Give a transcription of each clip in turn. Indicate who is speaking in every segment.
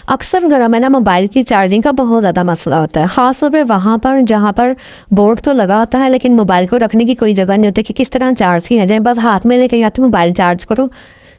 Speaker 1: अक्सर घरों में ना मोबाइल की चार्जिंग का बहुत ज़्यादा मसला होता है, ख़ास तौर पे वहाँ पर जहाँ पर बोर्ड तो लगा होता है लेकिन मोबाइल को रखने की कोई जगह नहीं होती कि किस तरह चार्ज किया जाए। बस हाथ में लेके या तो मोबाइल चार्ज करो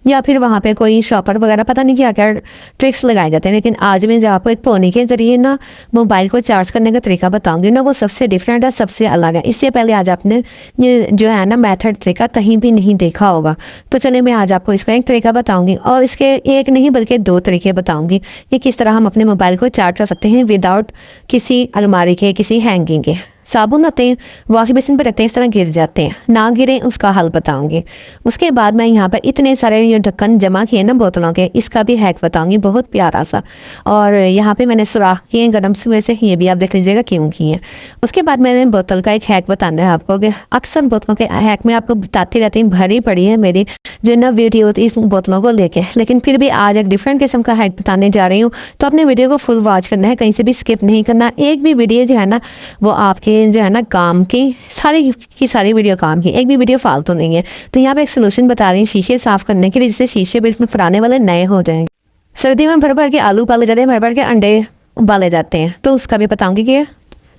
Speaker 1: या फिर वहाँ पे कोई शॉपर वगैरह पता नहीं क्या क्या ट्रिक्स लगाए जाते हैं। लेकिन आज मैं जो आपको एक पोनी के ज़रिए ना मोबाइल को चार्ज करने का तरीका बताऊंगी ना, वो सबसे डिफरेंट है, सबसे अलग है। इससे पहले आज आपने ये जो है ना मेथड तरीका कहीं भी नहीं देखा होगा। तो चलिए मैं आज आपको इसका एक तरीका बताऊंगी और इसके एक नहीं बल्कि दो तरीके बताऊंगी कि किस तरह हम अपने मोबाइल को चार्ज कर सकते हैं विदाउट किसी अलमारी के, किसी हैंगिंग के। साबुन होते हैं, वॉशिंग मशीन पर रखते हैं, इस तरह गिर जाते हैं, ना गिरें उसका हल बताऊंगी। उसके बाद मैं यहाँ पर इतने सारे ये ढक्कन जमा किए ना बोतलों के, इसका भी हैक बताऊंगी, बहुत प्यारा सा। और यहाँ पे मैंने सुराख किए गर्म सुए से, ये भी आप देख लीजिएगा क्यों किए। उसके बाद मैंने बोतल का एक हैक बताना है आपको कि अक्सर बोतलों के हैक में आपको बताती रहती हूँ, भरी पड़ी है मेरी जो ना वीडियो इस बोतलों को लेके, लेकिन फिर भी आज एक डिफरेंट किस्म का हैक बताने जा रही हूँ। तो अपने वीडियो को फुल वॉच करना है, कहीं से भी स्किप नहीं करना। एक भी वीडियो जो है ना वो आपके जो है ना काम की सारी की सारी वीडियो काम की, एक भी वीडियो फालतू नहीं है। तो यहाँ पे एक सोल्यूशन बता रही हूँ शीशे साफ करने के लिए, जिससे शीशे बिल्कुल फुराने वाले नए हो जाएंगे। सर्दियों में भर भर के आलू उबाले जाते हैं, भर भर के अंडे उबाले जाते हैं, तो उसका भी बताऊंगी कि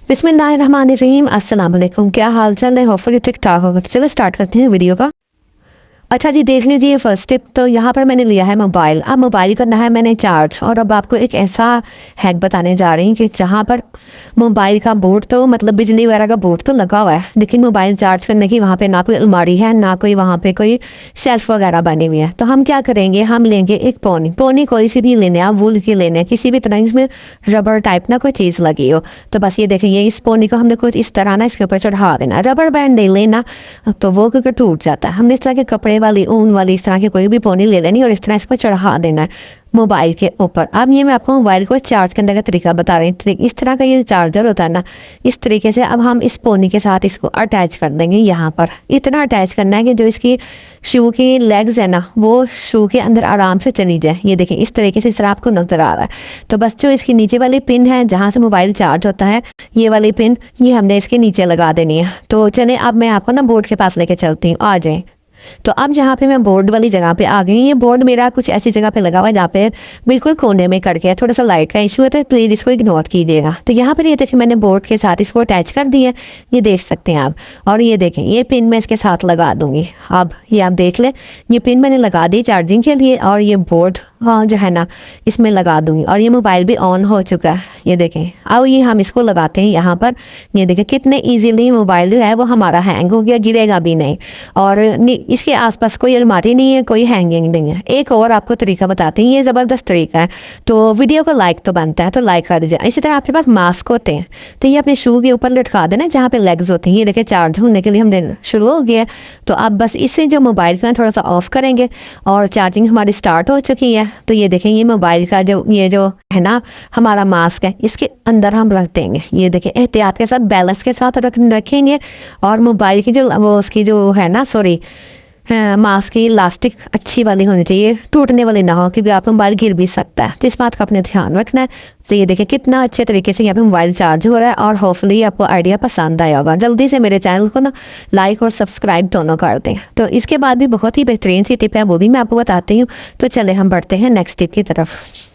Speaker 1: बिस्मिल्लाहिर्रहमानिर्रहीम, अस्सलाम वालेकुम, क्या हाल चाल है? होपफुली ठीक ठाक होगा। चलो स्टार्ट करते हैं वीडियो का। अच्छा जी, देख लीजिए फर्स्ट टिप। तो यहाँ पर मैंने लिया है मोबाइल, अब मोबाइल करना है मैंने चार्ज। और अब आपको एक ऐसा हैक बताने जा रही हूँ कि जहाँ पर मोबाइल का बोर्ड तो मतलब बिजली वगैरह का बोर्ड तो लगा हुआ है, लेकिन मोबाइल चार्ज करने की वहाँ पे ना कोई अलमारी है, ना कोई वहाँ पे कोई शेल्फ वगैरह बनी हुई है। तो हम क्या करेंगे, हम लेंगे एक पोनी कोई सी भी लेने, आप वूल की लेने, किसी भी तरह इसमें रबर टाइप ना कोई चीज़ लगी हो। तो बस ये देखेंगे, इस पोनी को हमने कुछ इस तरह ना इसके ऊपर चढ़ा देना। रबर बैंड नहीं लेना, तो वो क्योंकि टूट जाता है। हमने इस तरह के कपड़े वाली, ऊन वाली, इस तरह की कोई भी पोनी ले लेनी और इस तरह इस पर चढ़ा देना है मोबाइल के ऊपर। अब ये मैं आपको मोबाइल को चार्ज करने का तरीका बता रही हूँ। इस तरह का ये चार्जर होता है ना, इस तरीके से अब हम इस पोनी के साथ इसको अटैच कर देंगे। यहाँ पर इतना अटैच करना है कि जो इसकी शू की लेग्स है ना, वो शू के अंदर आराम से चली जाए। ये देखें इस तरीके से, इस तरह आपको नजर आ रहा है। तो बस जो इसकी नीचे वाली पिन है जहाँ से मोबाइल चार्ज होता है, ये वाली पिन ये हमने इसके नीचे लगा देनी है। तो चले अब मैं आपको ना बोर्ड के पास लेके चलती हूँ, आ जाए। तो अब जहाँ पे मैं बोर्ड वाली जगह पे आ गई, ये बोर्ड मेरा कुछ ऐसी जगह पे लगा हुआ है जहाँ पे बिल्कुल कोने में करके है, थोड़ा सा लाइट का इशू है, तो प्लीज़ इसको इग्नोर कीजिएगा। तो यहाँ पर ये देखिए मैंने बोर्ड के साथ इसको अटैच कर दिया, ये देख सकते हैं आप। और ये देखें ये पिन मैं इसके साथ लगा दूंगी। अब ये आप देख लें, ये पिन मैंने लगा दी चार्जिंग के लिए और ये बोर्ड जो है ना इसमें लगा दूंगी। और ये मोबाइल भी ऑन हो चुका है, ये देखें। अब ये हम इसको लगाते हैं यहाँ पर, ये देखें कितने ईजीली मोबाइल जो है वो हमारा हैंग हो गया, गिरेगा भी नहीं। और इसके आसपास कोई अलमारी नहीं है, कोई हैंगिंग नहीं है। एक और आपको तरीका बताते हैं, ये ज़बरदस्त तरीका है। तो वीडियो को लाइक तो बनता है, तो लाइक कर दीजिए। इसी तरह आपके पास मास्क होते हैं, तो ये अपने शू के ऊपर लटका देना जहाँ पे लेग्स होते हैं। ये देखें चार्ज होने के लिए हमने शुरू हो गया। तो अब बस इससे जो मोबाइल का थोड़ा सा ऑफ करेंगे और चार्जिंग हमारी स्टार्ट हो चुकी है। तो ये देखें ये मोबाइल का जो ये जो है ना हमारा मास्क है, इसके अंदर हम रख देंगे। ये देखें एहतियात के साथ, बैलेंस के साथ रखेंगे। और मोबाइल की जो वो उसकी जो है ना मास्क की इलास्टिक अच्छी वाली होनी चाहिए, टूटने वाली ना हो, क्योंकि आपका मोबाइल गिर भी सकता है। तो इस बात का अपने ध्यान रखना है। तो ये देखिए कितना अच्छे तरीके से यहाँ पे मोबाइल चार्ज हो रहा है। और होपफुली आपको आइडिया पसंद आया होगा। जल्दी से मेरे चैनल को ना लाइक और सब्सक्राइब दोनों कर दें। तो इसके बाद भी बहुत ही बेहतरीन सी टिप है, वो भी मैं आपको बताती हूँ। तो चले हम बढ़ते हैं नेक्स्ट टिप की तरफ।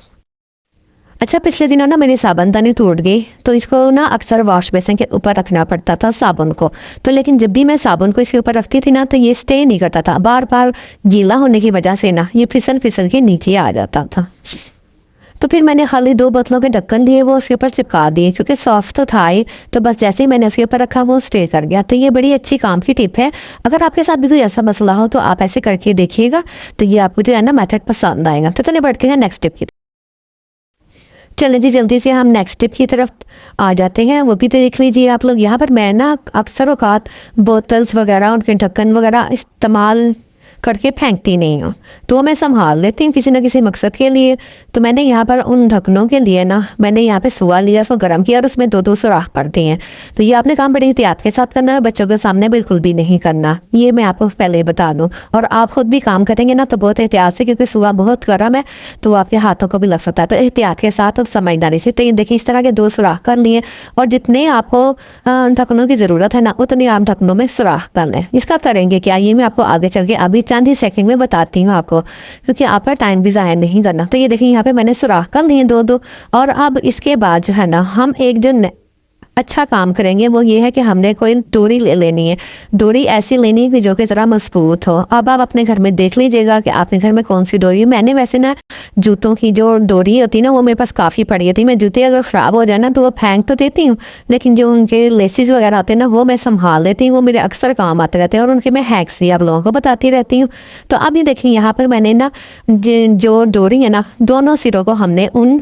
Speaker 1: अच्छा, पिछले दिनों ना मेरी साबुनदानी टूट गई, तो इसको ना अक्सर वॉश बेसिन के ऊपर रखना पड़ता था साबुन को। तो लेकिन जब भी मैं साबुन को इसके ऊपर रखती थी ना, तो ये स्टे नहीं करता था, बार बार गीला होने की वजह से ना ये फिसल फिसल के नीचे आ जाता था। तो फिर मैंने खाली 2 बोतलों के ढक्कन लिए, वो उसके ऊपर चिपका दिए, क्योंकि सॉफ्ट तो था ही। तो बस जैसे ही मैंने उसके ऊपर रखा वो स्टे कर गया। तो ये बड़ी अच्छी काम की टिप है। अगर आपके साथ भी कोई ऐसा मसला हो तो आप ऐसे करके देखिएगा, तो ये आपको जो है ना मेथड पसंद आएगा। तो चलिए बढ़ते हैं नेक्स्ट टिप की। चलें जी, जल्दी से हम नेक्स्ट टिप की तरफ आ जाते हैं, वो भी तो देख लीजिए आप लोग। यहाँ पर मैं ना अक्सर औकात बोतल्स वगैरह, उनके ढक्कन वगैरह इस्तेमाल करके फेंकती नहीं हूँ, तो मैं संभाल लेती हूँ किसी न किसी मकसद के लिए। तो मैंने यहाँ पर उन ढक्कनों के लिए ना मैंने यहाँ पे सुआ लिया, उसको गर्म किया और उसमें 2-2 सुराख कर दिए हैं। तो ये आपने काम बड़ी एहतियात के साथ करना है, बच्चों के सामने बिल्कुल भी नहीं करना, ये मैं आपको पहले बता दूँ। और आप खुद भी काम करेंगे ना तो बहुत एहतियात से, क्योंकि सुआ बहुत गर्म है तो आपके हाथों को भी लग सकता है। तो एहतियात के साथ और समझदारी से। तो ये देखिए इस तरह के 2 सुराख कर लिए, और जितने आपको ढक्कनों की ज़रूरत है ना उतने आप ढक्कनों में सुराख कर लें। इसका करेंगे क्या, ये मैं आपको आगे चल के अभी चंद ही सेकंड में बताती हूँ आपको, क्योंकि आपका टाइम भी ज़ाया नहीं करना। तो ये देखिए यहाँ पे मैंने सुराख कर लिए दो दो, और अब इसके बाद जो है ना हम एक जो अच्छा काम करेंगे वो ये है कि हमने कोई डोरी ले लेनी है। डोरी ऐसी लेनी है कि जो कि ज़रा मजबूत हो। अब आप अपने घर में देख लीजिएगा कि आपके घर में कौन सी डोरी है। मैंने वैसे ना जूतों की जो डोरी होती है ना वो मेरे पास काफ़ी पड़ी होती है। मैं जूते अगर ख़राब हो जाए ना तो वो फेंक तो देती हूँ, लेकिन जो उनके लेसिस वगैरह होते हैं ना वो मैं संभाल लेती हूँ। वो मेरे अक्सर काम आते रहते हैं और उनके मैं हैक्स भी आप लोगों को बताती रहती हूँ। तो अब ये देखिए यहाँ पर मैंने ना जो डोरी है ना दोनों सिरों को हमने उन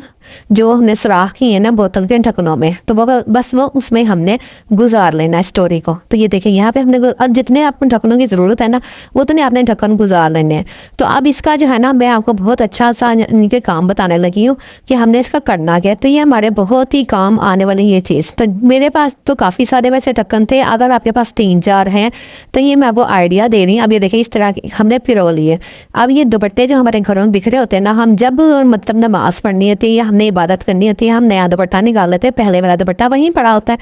Speaker 1: जो हमने सुराख की है ना बोतल के ढक्कनों में, तो वो बस वो उसमें हमने गुजार लेना है स्टोरी को। तो ये देखिए यहाँ पे हमने और जितने आपको ढक्कनों की ज़रूरत है ना वो उतने आपने ढक्कन गुजार लेने हैं। तो अब इसका जो है ना मैं आपको बहुत अच्छा सा इनके काम बताने लगी हूँ कि हमने इसका करना क्या है। तो ये हमारे बहुत ही काम आने वाली ये चीज़। तो मेरे पास तो काफ़ी सारे वैसे ढक्कन थे, अगर आपके पास 3-4 हैं तो ये मैं वो आइडिया दे रही हूँ। अब ये देखिए इस तरह हमने पिरो लिए। अब ये दुपट्टे जो हमारे घरों में बिखरे होते हैं ना, हम जब मतलब नमाज पढ़नी होती है या हमने इबादत करनी होती है, हम नया दुपट्टा निकाल लेते हैं, पहले वाला दुपट्टा वहीं पड़ा होता है।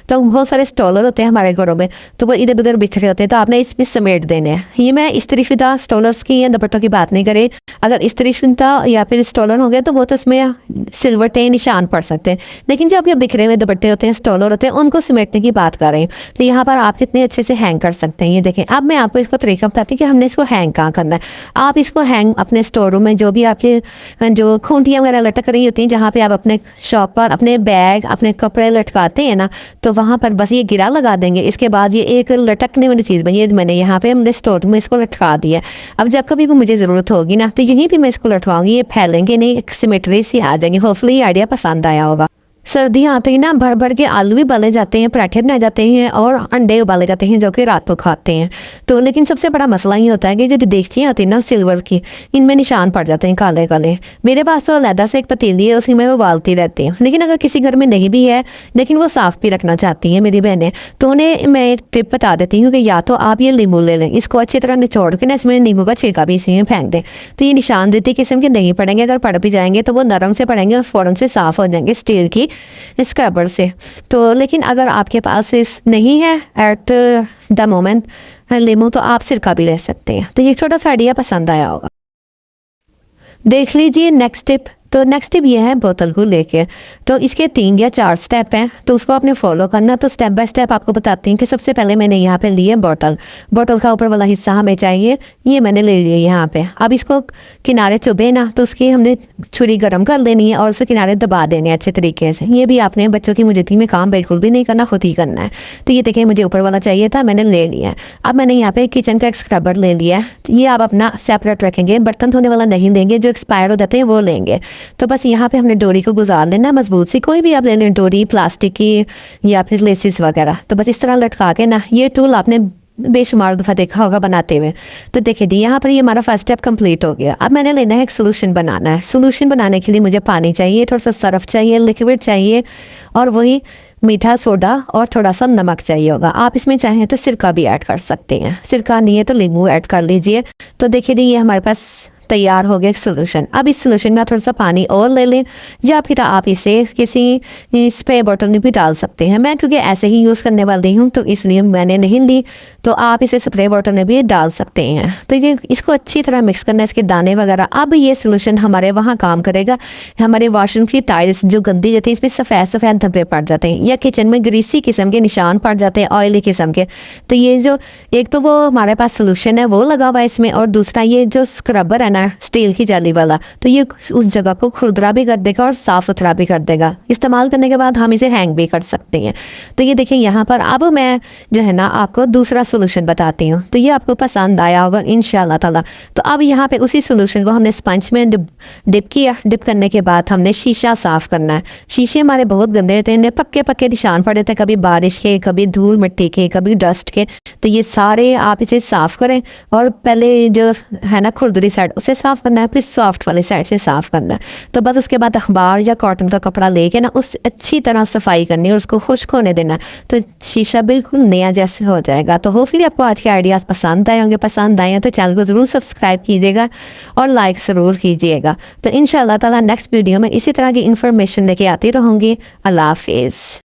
Speaker 1: तो बहुत सारे स्टॉलर होते हैं हमारे घरों में, तो वो इधर उधर बिखरे होते हैं, तो आपने इसमें समेट देने हैं। ये मैं इस्त्रीशुदा स्टॉलर्स की या दुपट्टों की बात नहीं करी। अगर इस्त्रीशुदा या फिर स्टॉलर हो गए तो वो तो उसमें सिलवटे निशान पड़ सकते हैं, लेकिन जो आपके बिखरे हुए दुपट्टे होते हैं स्टॉलर होते हैं उनको समेटने की बात कर रही हूँ। तो यहाँ पर आप कितने अच्छे से हैंग कर सकते हैं। ये देखें, अब मैं आपको इसको तरीका बताती हूँ कि हमने इसको हैंग कहाँ करना है। आप इसको हैंग अपने स्टोर रूम में जो भी आपके जो खूंटियाँ वगैरह लटक रही होती हैं, जहाँ पे आप अपने शॉप पर अपने बैग अपने कपड़े लटकाते हैं ना, तो वहाँ पर बस ये गिरा लगा देंगे। इसके बाद ये एक लटकने वाली चीज़ बनी है, मैंने यहाँ पे हमने स्टोर में इसको लटका दिया। अब जब कभी भी मुझे ज़रूरत होगी ना तो यहीं पे मैं इसको लटकाऊंगी, ये फैलेंगे नहीं, एक सिमेट्री सी आ जाएंगे। होपफुली ये आइडिया पसंद आया होगा। सर्दियाँ आते ही ना भर भर के आलू भी उबाले जाते हैं, पराठे बनाए जाते हैं और अंडे उबाले जाते हैं जो कि रात को खाते हैं। तो लेकिन सबसे बड़ा मसला ये होता है कि जो देगचियाँ होती हैं ना सिल्वर की, इनमें निशान पड़ जाते हैं काले काले। मेरे पास तो अलहदा से एक पतीली है, उसी में उबालती रहती हूँ। लेकिन अगर किसी घर में नहीं भी है लेकिन वो साफ़ भी रखना चाहती हैं मेरी बहनें, तो उन्हें मैं एक टिप बता देती हूँ कि या तो आप ये नींबू ले लें, इसको अच्छी तरह निचोड़ के ना इसमें नींबू का छिलका भी इसी में फेंक दें, तो ये निशान देती किस्म के नहीं पड़ेंगे। अगर पड़ भी जाएंगे तो वो नरम से पड़ेंगे और फ़ौरन से साफ़ हो जाएंगे स्टील की स्क्रबर से। तो लेकिन अगर आपके पास इस नहीं है एट द मोमेंट नींबू, तो आप सिरका भी ले सकते हैं। तो ये छोटा सा आइडिया पसंद आया होगा। देख लीजिए नेक्स्ट टिप। तो नेक्स्ट टिप ये है बोतल को लेके, तो इसके 3 या 4 स्टेप हैं, तो उसको आपने फॉलो करना। तो स्टेप बाय स्टेप आपको बताती हूँ कि सबसे पहले मैंने यहाँ पे लिए बोतल का ऊपर वाला हिस्सा हमें चाहिए, ये मैंने ले लिया यहाँ पे। अब इसको किनारे चुभे ना तो उसकी हमने छुरी गर्म कर लेनी है और उसके किनारे दबा देने हैं अच्छे तरीके से। ये भी आपने बच्चों की मुझे में काम बिल्कुल भी नहीं करना, खुद ही करना है। तो ये देखिए मुझे ऊपर वाला चाहिए था, मैंने ले लिया है। अब मैंने यहाँ पे किचन का एक स्क्रबर ले लिया है, ये आप अपना सेपरेट रखेंगे, बर्तन धोने वाला नहीं लेंगे, जो एक्सपायर हो जाते हैं वो लेंगे। तो बस यहाँ पे हमने डोरी को गुजार लेना मजबूत सी, कोई भी आप ले लें डोरी प्लास्टिक की या फिर लेसिस वगैरह। तो बस इस तरह लटका के ना, ये टूल आपने बेशुमार दफ़ा देखा होगा बनाते हुए। तो देखिए दी यहाँ पर ये हमारा फर्स्ट स्टेप कंप्लीट हो गया। अब मैंने लेना है एक सोल्यूशन बनाना है। सोल्यूशन बनाने के लिए मुझे पानी चाहिए, थोड़ा सा सर्फ चाहिए, लिक्विड चाहिए और वही मीठा सोडा और थोड़ा सा नमक चाहिए होगा। आप इसमें चाहें तो सिरका भी ऐड कर सकते हैं, सिरका नहीं है तो नींबू ऐड कर लीजिए। तो देखिए दी ये हमारे पास तैयार हो गया एक सोल्यूशन। अब इस सोल्यूशन में आप थोड़ा सा पानी और ले लें या फिर आप इसे किसी स्प्रे बॉटल में भी डाल सकते हैं। मैं क्योंकि ऐसे ही यूज़ करने वाली हूँ तो इसलिए मैंने नहीं ली, तो आप इसे स्प्रे बॉटल में भी डाल सकते हैं। तो ये इसको अच्छी तरह मिक्स करना है, इसके दाने वगैरह। अब ये सोल्यूशन हमारे वहाँ काम करेगा। हमारे वॉशरूम की टाइल्स जो गंदी जाती है इसमें सफ़ेद सफ़ेद धब्बे पड़ जाते हैं या किचन में ग्रीसी किस्म के निशान पड़ जाते हैं, ऑयली किस्म के। तो ये जो एक तो वो हमारे पास सोल्यूशन है वो लगा हुआ है इसमें, और दूसरा ये जो स्क्रबर है ना स्टील की जाली वाला, तो ये उस जगह को खुरदरा भी कर देगा और साफ़ सुथरा भी कर देगा। इस्तेमाल करने के बाद हम इसे हैंग भी कर सकते हैं। तो ये देखिए यहाँ पर अब मैं जो है ना आपको दूसरा सोल्यूशन बताती हूँ, तो ये आपको पसंद आया होगा इंशाल्लाह ताला। तो अब यहाँ पे उसी सोल्यूशन को हमने स्पंज में डिप किया। डिप करने के बाद हमने शीशा साफ़ करना है। शीशे हमारे बहुत गंदे होते हैं, पक्के पक्के निशान पड़े थे, कभी बारिश के, कभी धूल मिट्टी के, कभी डस्ट के। तो ये सारे आप इसे साफ़ करें और पहले जो है ना खुरदरी साइड उसे साफ़ करना है, फिर सॉफ्ट वाली साइड से साफ़ करना है। तो बस उसके बाद अखबार या कॉटन का कपड़ा लेके ना उस अच्छी तरह सफाई करनी है और उसको खुश्क होने देना है, तो शीशा बिल्कुल नया जैसे हो जाएगा। तो होपफुली आपको आज के आइडियाज़ पसंद आए होंगे। पसंद आए हैं तो चैनल को ज़रूर सब्सक्राइब कीजिएगा और लाइक ज़रूर कीजिएगा। तो इंशाअल्लाह ताला नेक्स्ट वीडियो में इसी तरह की इन्फॉर्मेशन लेके आती रहूँगी। अल्लाह हाफिज़।